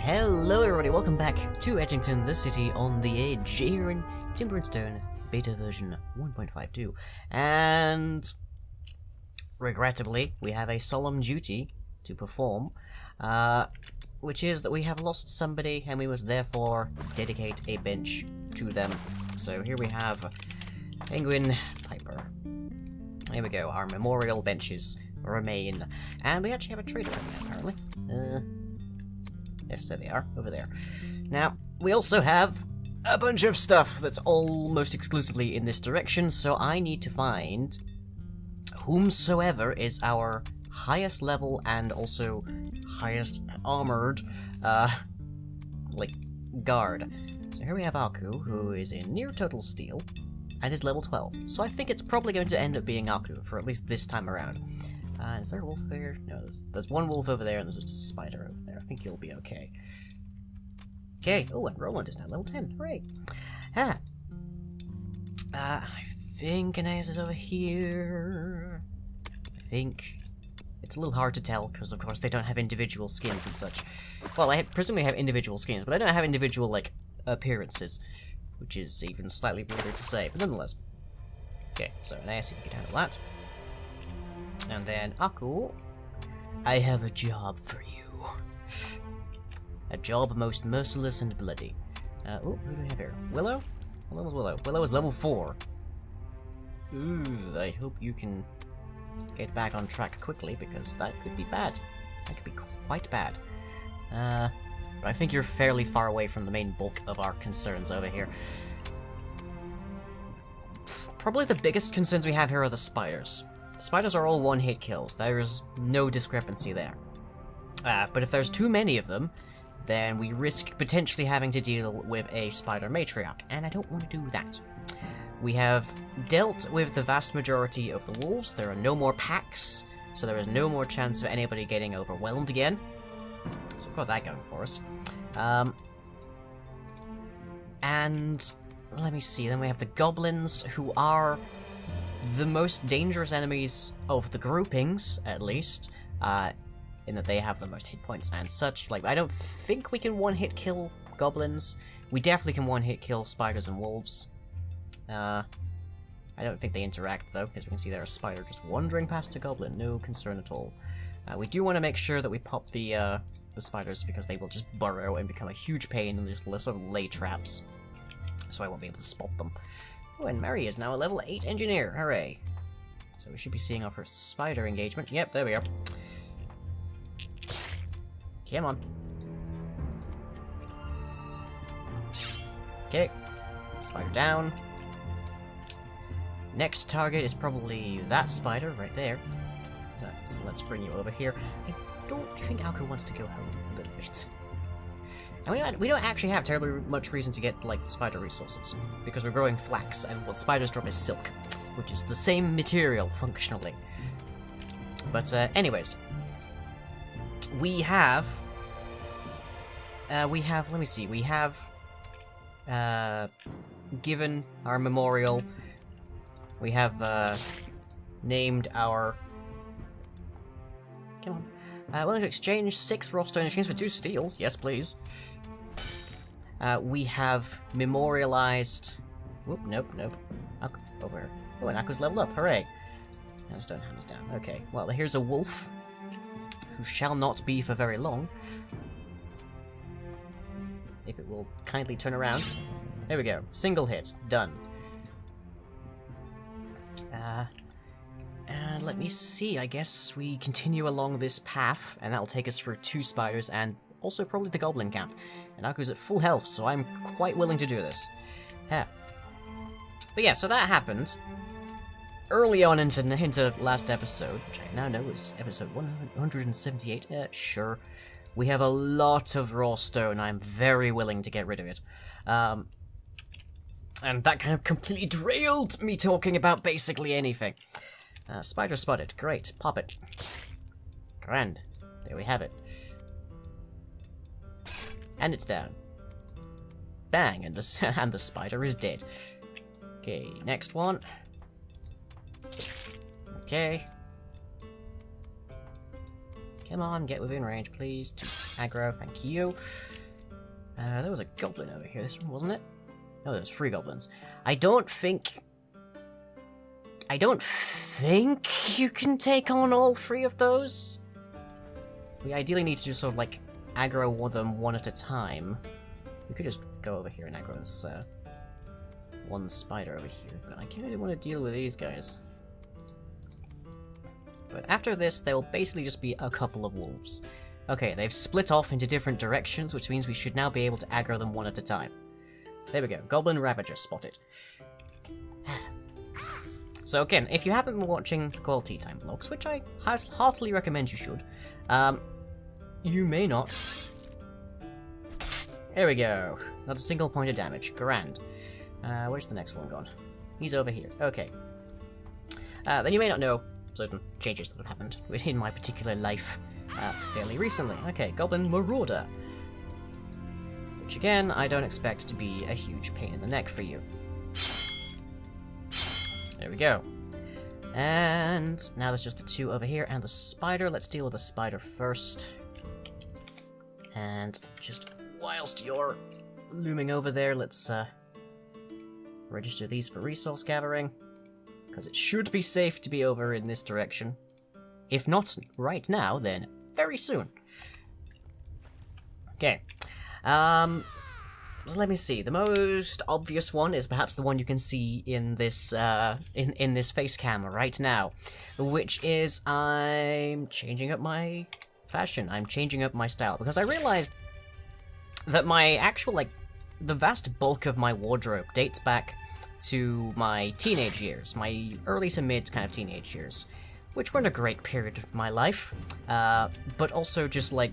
Hello everybody, welcome back to Edgington, the city on the edge, here in Timber and Stone, beta version 1.52. And regrettably, we have a solemn duty to perform, which is that we have lost somebody and we must therefore dedicate a bench to them. So here we have Penguin Piper. Here we go, our memorial benches remain. And we actually have a trader over there, apparently. Yes, there they are, over there. Now, we also have a bunch of stuff that's almost exclusively in this direction, so I need to find whomsoever is our highest level and also highest armored, guard. So here we have Aku, who is in near total steel, and is level 12. So I think it's probably going to end up being Aku, for at least this time around. Is there a wolf there? No, there's one wolf over there, and there's a spider over there. I think you'll be okay. Okay, oh, and Roland is now level 10. Hooray! I think Aeneas is over here. I think it's a little hard to tell, because of course they don't have individual skins and such. Well, I presumably have individual skins, but they don't have individual, appearances, which is even slightly weirder to say, but nonetheless. Okay, so Aeneas, if you can handle that. And then, Aku, I have a job for you. A job most merciless and bloody. Oh, who do we have here? Willow? How level is Willow? Willow is level 4. Ooh, I hope you can get back on track quickly, because that could be bad. That could be quite bad. But I think you're fairly far away from the main bulk of our concerns over here. Probably the biggest concerns we have here are the spiders. Spiders are all one-hit kills. There's no discrepancy there. But if there's too many of them, then we risk potentially having to deal with a spider matriarch, and I don't want to do that. We have dealt with the vast majority of the wolves. There are no more packs, so there is no more chance of anybody getting overwhelmed again. So we've got that going for us. And let me see, then we have the goblins, who are the most dangerous enemies of the groupings, at least, in that they have the most hit points and such. I don't think we can one-hit kill goblins. We definitely can one-hit kill spiders and wolves. I don't think they interact, though, because we can see there's a spider just wandering past a goblin. No concern at all. We do want to make sure that we pop the spiders, because they will just burrow and become a huge pain and just sort of lay traps. So I won't be able to spot them. Oh, and Mary is now a level 8 engineer. Hooray. So we should be seeing our first spider engagement. Yep, there we are. Come on. Okay. Spider down. Next target is probably that spider right there. So let's bring you over here. I think Alco wants to go home a little bit. And we don't actually have terribly much reason to get, the spider resources, because we're growing flax, and what spiders drop is silk, which is the same material, functionally. But, anyways. We have, let me see, we have, given our memorial, we have, named our, come on, willing to exchange 6 raw stone in exchange for 2 steel, yes please. We have memorialized, whoop, nope, Aku, over here. Oh, and Aku's leveled up, hooray. Hammer's down, hammer's down, okay. Well, here's a wolf, who shall not be for very long. If it will kindly turn around. There we go. Single hit. Done. And let me see. I guess we continue along this path, and that'll take us through 2 spiders, and also probably the goblin camp. And Aku's at full health, so I'm quite willing to do this. Yeah. But yeah, so that happened early on into last episode, which I now know is episode 178. Sure. We have a lot of raw stone. I'm very willing to get rid of it. And that kind of completely derailed me talking about basically anything. Spider spotted. Great. Pop it. Grand. There we have it. And it's down. Bang, and the spider is dead. Okay, next one. Okay. Come on, get within range, please. To aggro, thank you. There was a goblin over here, this one, wasn't it? No, there's 3 goblins. I don't think you can take on all 3 of those. We ideally need to just sort of, like, aggro them one at a time. We could just go over here and aggro this, one spider over here, but I kind of want to deal with these guys. But after this, there will basically just be a couple of wolves. Okay, they've split off into different directions, which means we should now be able to aggro them one at a time. There we go, Goblin Ravager spotted. So again, if you haven't been watching the Quality Time vlogs, which I heartily recommend you should, you may not. There we go. Not a single point of damage. Grand. Where's the next one gone? He's over here. Okay. Then you may not know certain changes that have happened in my particular life fairly recently. Okay, Goblin Marauder. Which again, I don't expect to be a huge pain in the neck for you. There we go. And now there's just the 2 over here and the spider. Let's deal with the spider first. And just whilst you're looming over there, let's register these for resource gathering. Because it should be safe to be over in this direction. If not right now, then very soon. Okay. So let me see. The most obvious one is perhaps the one you can see in this in this face cam right now, which is I'm changing up my fashion. I'm changing up my style because I realized that my actual, like, the vast bulk of my wardrobe dates back to my teenage years, my early to mid kind of teenage years, which weren't a great period of my life, but also just, like,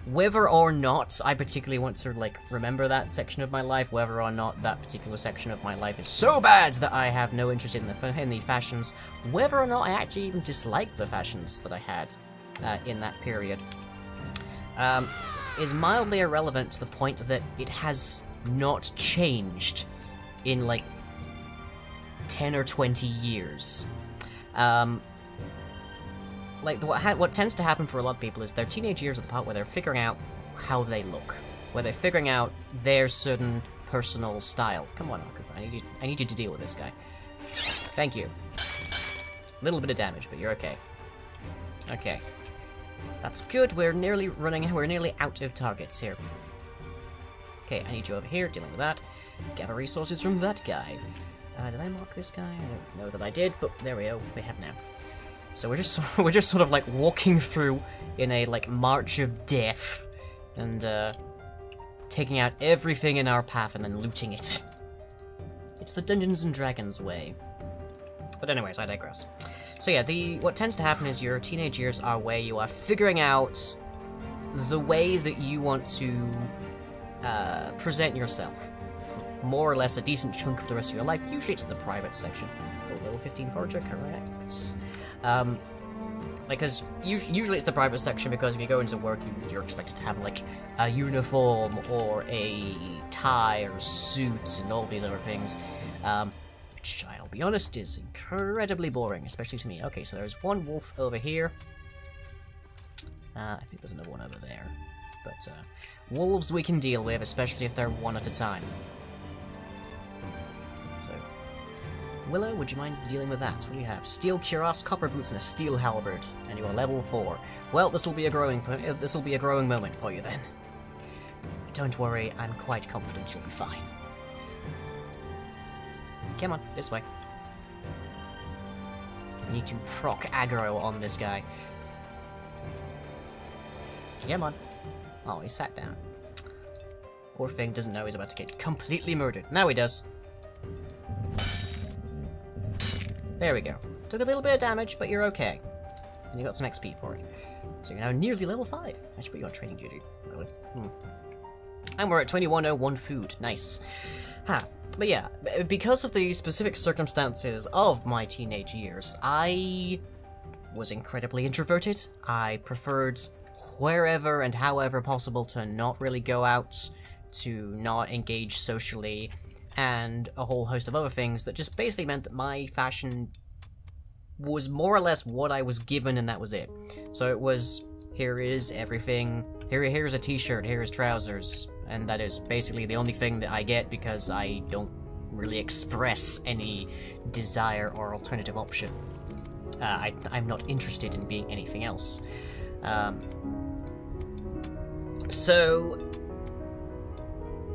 whether or not I particularly want to, like, remember that section of my life, whether or not that particular section of my life is so bad that I have no interest in the fashions, whether or not I actually even dislike the fashions that I had in that period, is mildly irrelevant to the point that it has not changed in, like, 10 or 20 years. Like, what tends to happen for a lot of people is their teenage years are the part where they're figuring out how they look, where they're figuring out their certain personal style. Come on, Akuba, I need you to deal with this guy. Thank you. A little bit of damage, but you're okay. Okay. That's good, we're nearly out of targets here. Okay, I need you over here, dealing with that. Gather resources from that guy. Did I mark this guy? I don't know that I did, but there we go, we have now. So we're just sort of like walking through in a, like, march of death, and taking out everything in our path and then looting it. It's the Dungeons and Dragons way. But anyways, I digress. So yeah, what tends to happen is your teenage years are where you are figuring out the way that you want to present yourself for more or less a decent chunk of the rest of your life. Usually it's the private section. Oh, level 15 forager, correct. Because usually it's the private section, because if you go into work, you're expected to have, like, a uniform or a tie or suit and all these other things, which, I'll be honest, is incredibly boring, especially to me. Okay, so there's one wolf over here. I think there's another one over there. But, wolves we can deal with, especially if they're one at a time. So, Willow, would you mind dealing with that? What do you have? Steel cuirass, copper boots, and a steel halberd, and you are level 4. Well, this will be a growing moment for you then. Don't worry, I'm quite confident you'll be fine. Come on, this way. I need to proc aggro on this guy. Come on. Oh, he sat down. Poor thing doesn't know he's about to get completely murdered. Now he does. There we go. Took a little bit of damage, but you're okay. And you got some XP for it. So you're now nearly level 5. I should put you on training duty, really. And we're at 2101 food. Nice. But yeah, because of the specific circumstances of my teenage years, I was incredibly introverted. I preferred wherever and however possible to not really go out, to not engage socially, and a whole host of other things that just basically meant that my fashion was more or less what I was given, and that was it. So it was, here is everything, here's a t-shirt, here's trousers, and that is basically the only thing that I get because I don't really express any desire or alternative option. I'm not interested in being anything else. So,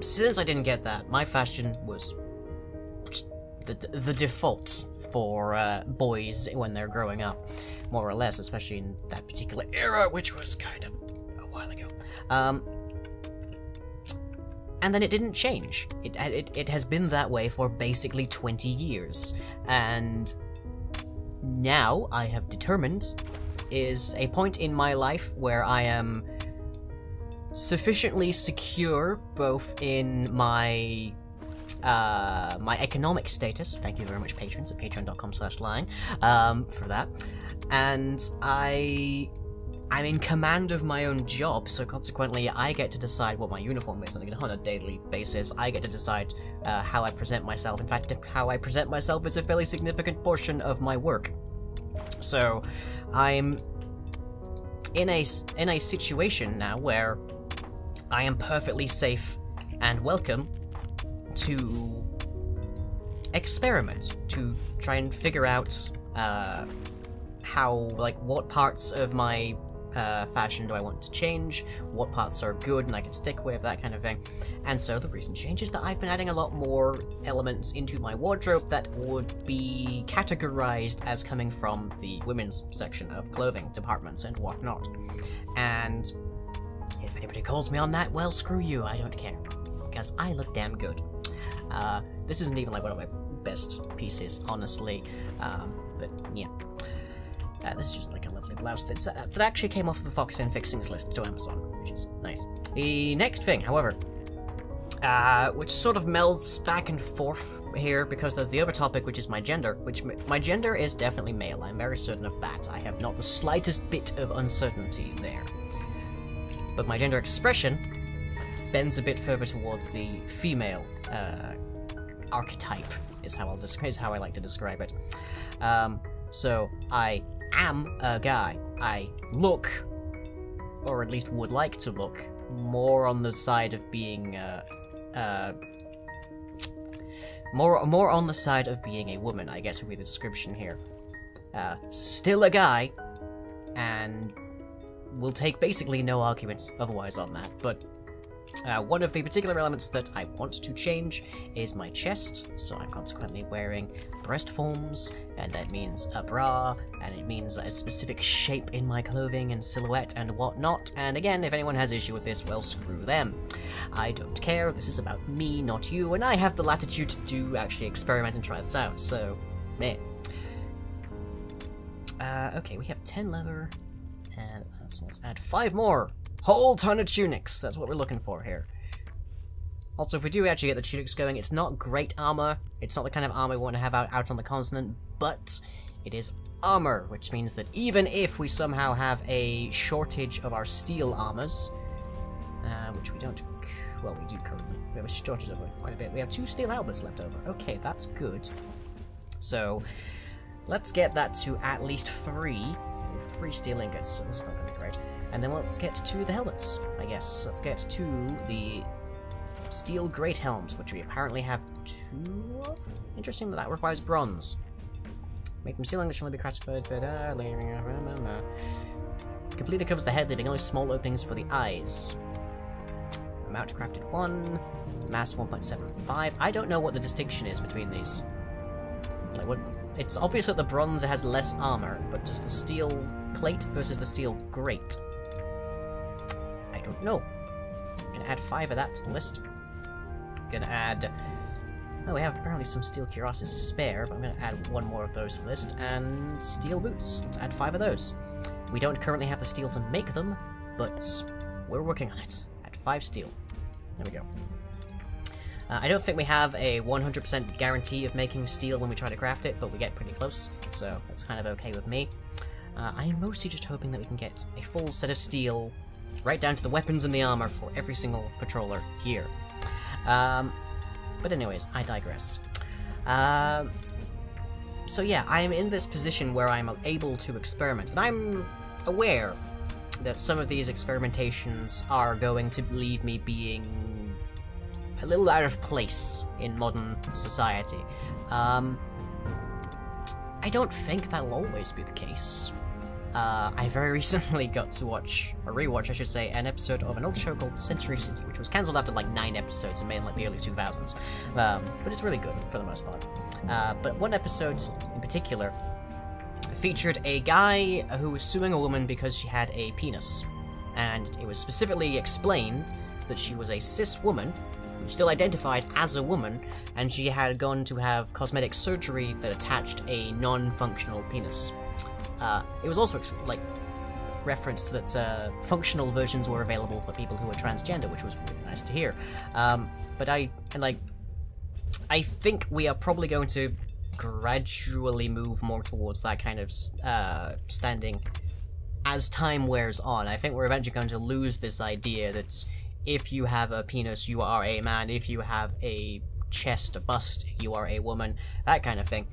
since I didn't get that, my fashion was just the default for boys when they're growing up, more or less, especially in that particular era, which was kind of a while ago. And then it didn't change. It has been that way for basically 20 years, and now I have determined is a point in my life where I am sufficiently secure both in my my economic status, thank you very much patrons at patreon.com/lying for that, and I'm in command of my own job, so consequently I get to decide what my uniform is on a daily basis. I get to decide how I present myself. In fact, how I present myself is a fairly significant portion of my work. So I'm in a situation now where I am perfectly safe and welcome to experiment, to try and figure out how, like, what parts of my fashion do I want to change, what parts are good and I can stick with, that kind of thing. And so the recent change is that I've been adding a lot more elements into my wardrobe that would be categorized as coming from the women's section of clothing departments and whatnot. And if anybody calls me on that, well, screw you, I don't care, because I look damn good. This isn't even like one of my best pieces, honestly, but yeah. This is just like a lovely blouse that actually came off the Fox10 Fixings list to Amazon, which is nice. The next thing, however, which sort of melds back and forth here, because there's the other topic, which is my gender, which my gender is definitely male. I'm very certain of that. I have not the slightest bit of uncertainty there. But my gender expression bends a bit further towards the female archetype, is how I like to describe it. So I am a guy. I look, or at least would like to look, more on the side of being more on the side of being a woman, I guess would be the description here. Still a guy, and will take basically no arguments otherwise on that, but one of the particular elements that I want to change is my chest, so I'm consequently wearing breast forms, and that means a bra, and it means a specific shape in my clothing and silhouette and whatnot, and again, if anyone has issue with this, well, screw them. I don't care, this is about me, not you, and I have the latitude to actually experiment and try this out, so, meh. Okay, we have 10 leather, and let's add 5 more! Whole ton of tunics, that's what we're looking for here. Also, if we do actually get the tunics going, it's not great armor, it's not the kind of armor we want to have out on the continent, but it is armor, which means that even if we somehow have a shortage of our steel armors, which we don't, well, we do currently, we have a shortage of quite a bit, we have 2 steel helmets left over. Okay, that's good. So, let's get that to at least 3 steel ingots, so this is not going to be great. And then let's get to the helmets, I guess. Let's get to the steel great helms, which we apparently have 2 of. Interesting that requires bronze. Made from steel, should only be crafted, completely covers the head, leaving only small openings for the eyes. Amount crafted 1, mass 1.75. I don't know what the distinction is between these. Like, what? It's obvious that the bronze has less armor, but does the steel plate versus the steel grate? I don't know. I'm gonna add 5 of that to the list. Gonna add... Oh, we have apparently some steel cuirasses spare, but I'm gonna add 1 more of those to the list. And steel boots. Let's add 5 of those. We don't currently have the steel to make them, but we're working on it. Add 5 steel. There we go. I don't think we have a 100% guarantee of making steel when we try to craft it, but we get pretty close, so that's kind of okay with me. I am mostly just hoping that we can get a full set of steel, right down to the weapons and the armor for every single patroller here. But anyways, I digress. So yeah, I'm in this position where I'm able to experiment, and I'm aware that some of these experimentations are going to leave me being a little out of place in modern society. I don't think that'll always be the case. I very recently got to rewatch, I should say, an episode of an old show called Century City, which was cancelled after like 9 episodes and made in like the early 2000s. But it's really good for the most part. But one episode in particular featured a guy who was suing a woman because she had a penis. And it was specifically explained that she was a cis woman who still identified as a woman, and she had gone to have cosmetic surgery that attached a non-functional penis. It was also referenced that functional versions were available for people who are transgender, which was really nice to hear. But I think we are probably going to gradually move more towards that kind of standing as time wears on. I think we're eventually going to lose this idea that if you have a penis, you are a man. If you have a chest, a bust, you are a woman. That kind of thing.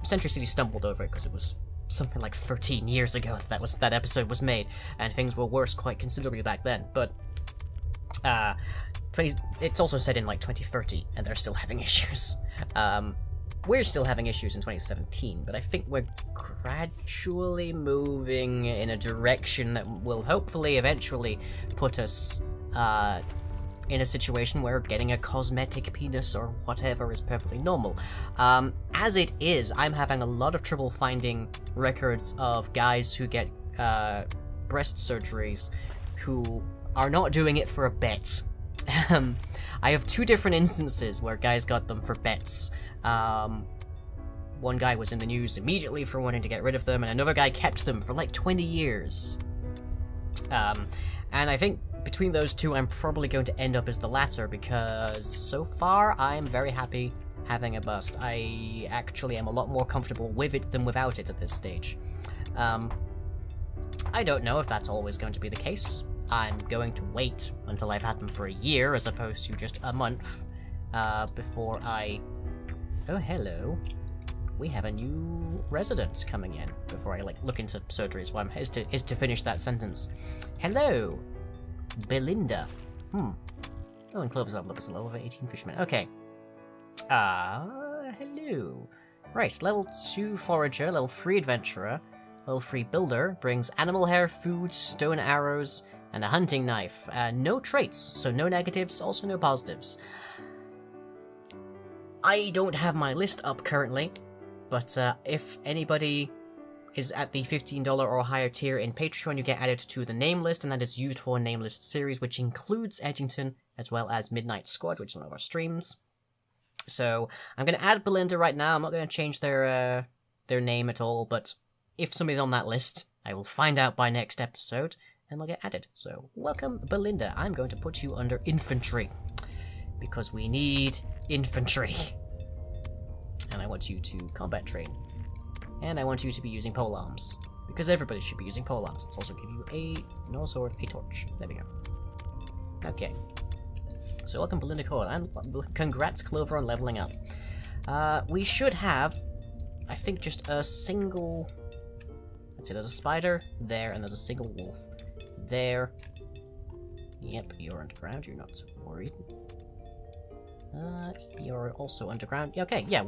Century City stumbled over it because it was something like 13 years ago that episode was made, and things were worse quite considerably back then. But it's also set in like 2030, and they're still having issues. We're still having issues in 2017, but I think we're gradually moving in a direction that will hopefully eventually put us in a situation where getting a cosmetic penis or whatever is perfectly normal. As it is, I'm having a lot of trouble finding records of guys who get breast surgeries who are not doing it for a bet. I have 2 different instances where guys got them for bets. One guy was in the news immediately for wanting to get rid of them, and another guy kept them for like 20 years. And I think between those 2, I'm probably going to end up as the latter, because so far I'm very happy having a bust. I actually am a lot more comfortable with it than without it at this stage. I don't know if that's always going to be the case. I'm going to wait until I've had them for a year as opposed to just a month before I... Oh, hello. We have a new resident coming in before I look into surgeries. Well, is to finish that sentence. Hello, Belinda. Oh, and Cloversaur is a level 18 fisherman. Okay. Hello. Right, level 2 forager, level 3 adventurer, level 3 builder, brings animal hair, food, stone arrows, and a hunting knife. No traits, so no negatives, also no positives. I don't have my list up currently, but if anybody is at the $15 or higher tier in Patreon, you get added to the name list, and that is used for a name list series, which includes Edgington, as well as Midnight Squad, which is one of our streams. So, I'm going to add Belinda right now. I'm not going to change their name at all, but if somebody's on that list, I will find out by next episode, and they'll get added. So, welcome, Belinda. I'm going to put you under infantry, because we need infantry. And I want you to combat train. And I want you to be using polearms, because everybody should be using polearms. Let's also give you no sword, a torch. There we go. Okay. So welcome, Belinda Cole, and congrats, Clover, on leveling up. We should have, I think, just a single... Let's see, there's a spider there, and there's a single wolf there. Yep, you're underground, you're not worried. You're also underground. Okay, yeah,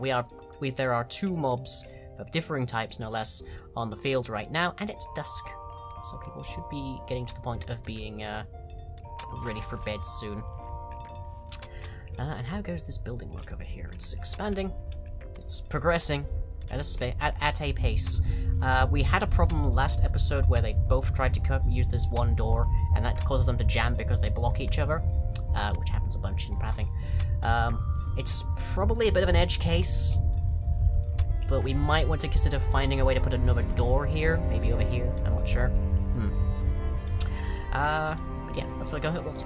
there are 2 mobs of differing types, no less, on the field right now, and it's dusk. So people should be getting to the point of being, ready for bed soon. And how goes this building work over here? It's expanding. It's progressing at a pace. We had a problem last episode where they both tried to use this one door, and that causes them to jam because they block each other, which happens a bunch in pathing. It's probably a bit of an edge case, but we might want to consider finding a way to put another door here, maybe over here. I'm not sure. But yeah,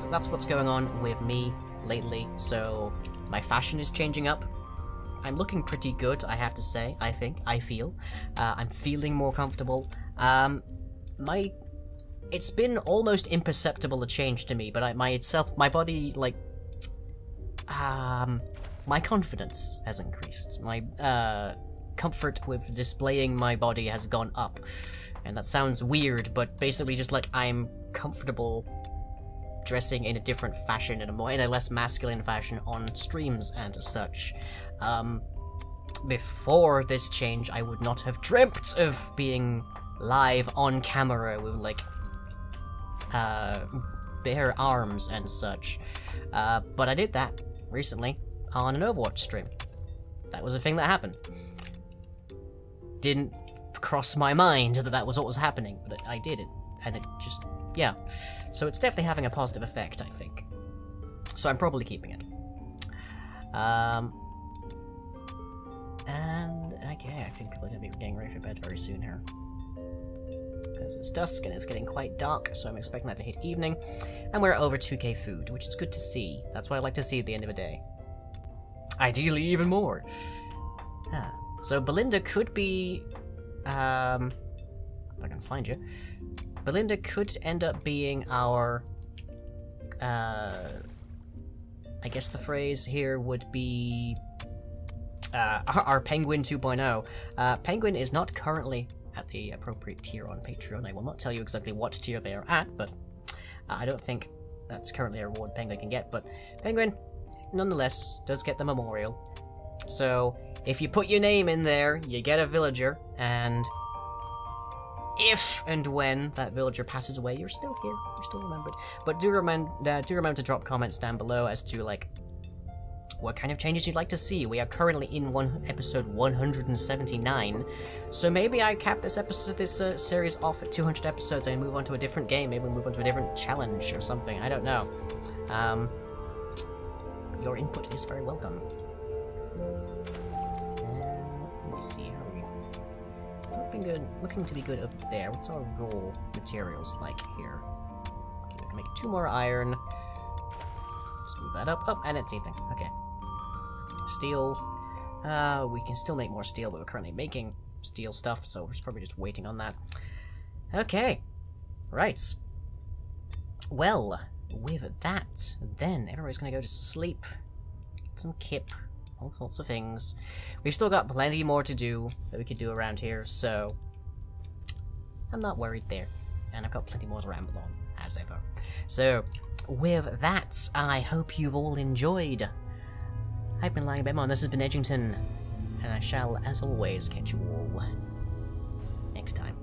that's what's going on with me lately. So my fashion is changing up. I'm looking pretty good, I have to say. I feel. I'm feeling more comfortable. It's been almost imperceptible a change to me, but my body, my confidence has increased. My comfort with displaying my body has gone up. And that sounds weird, but basically just like I'm comfortable dressing in a different fashion, in a less masculine fashion on streams and such. Before this change, I would not have dreamt of being live on camera with like bare arms and such. But I did that recently on an Overwatch stream. That was a thing that happened. Didn't cross my mind that that was what was happening, but I did it, and it just, yeah. So it's definitely having a positive effect, I think. So I'm probably keeping it. And okay, I think people are gonna be getting ready for bed very soon here. Because it's dusk and it's getting quite dark, so I'm expecting that to hit evening. And we're over 2k food, which is good to see. That's what I like to see at the end of a day. Ideally, even more. So Belinda could be, if I can find you, Belinda could end up being our, I guess the phrase here would be, our Penguin 2.0. Penguin is not currently at the appropriate tier on Patreon. I will not tell you exactly what tier they are at, but I don't think that's currently a reward Penguin can get, but Penguin, nonetheless, does get the memorial. So, if you put your name in there, you get a villager, and if and when that villager passes away, you're still here, you're still remembered. But do remember to drop comments down below as to, like, what kind of changes you'd like to see. We are currently in episode 179, so maybe I cap this series off at 200 episodes and move on to a different game, maybe move on to a different challenge or something, I don't know. Your input is very welcome. Let me see, how are we? Looking to be good over there. What's our raw materials like here? Okay, we can make 2 more iron. Just move that up. Oh, and it's evening. Okay. Steel. We can still make more steel, but we're currently making steel stuff, so we're probably just waiting on that. Okay. Right. Well, with that, then everybody's gonna go to sleep. Get some kip. All sorts of things. We've still got plenty more to do that we could do around here, so I'm not worried there. And I've got plenty more to ramble on, as ever. So, with that, I hope you've all enjoyed. I've been Lying Bemon, this has been Edgington, and I shall, as always, catch you all next time.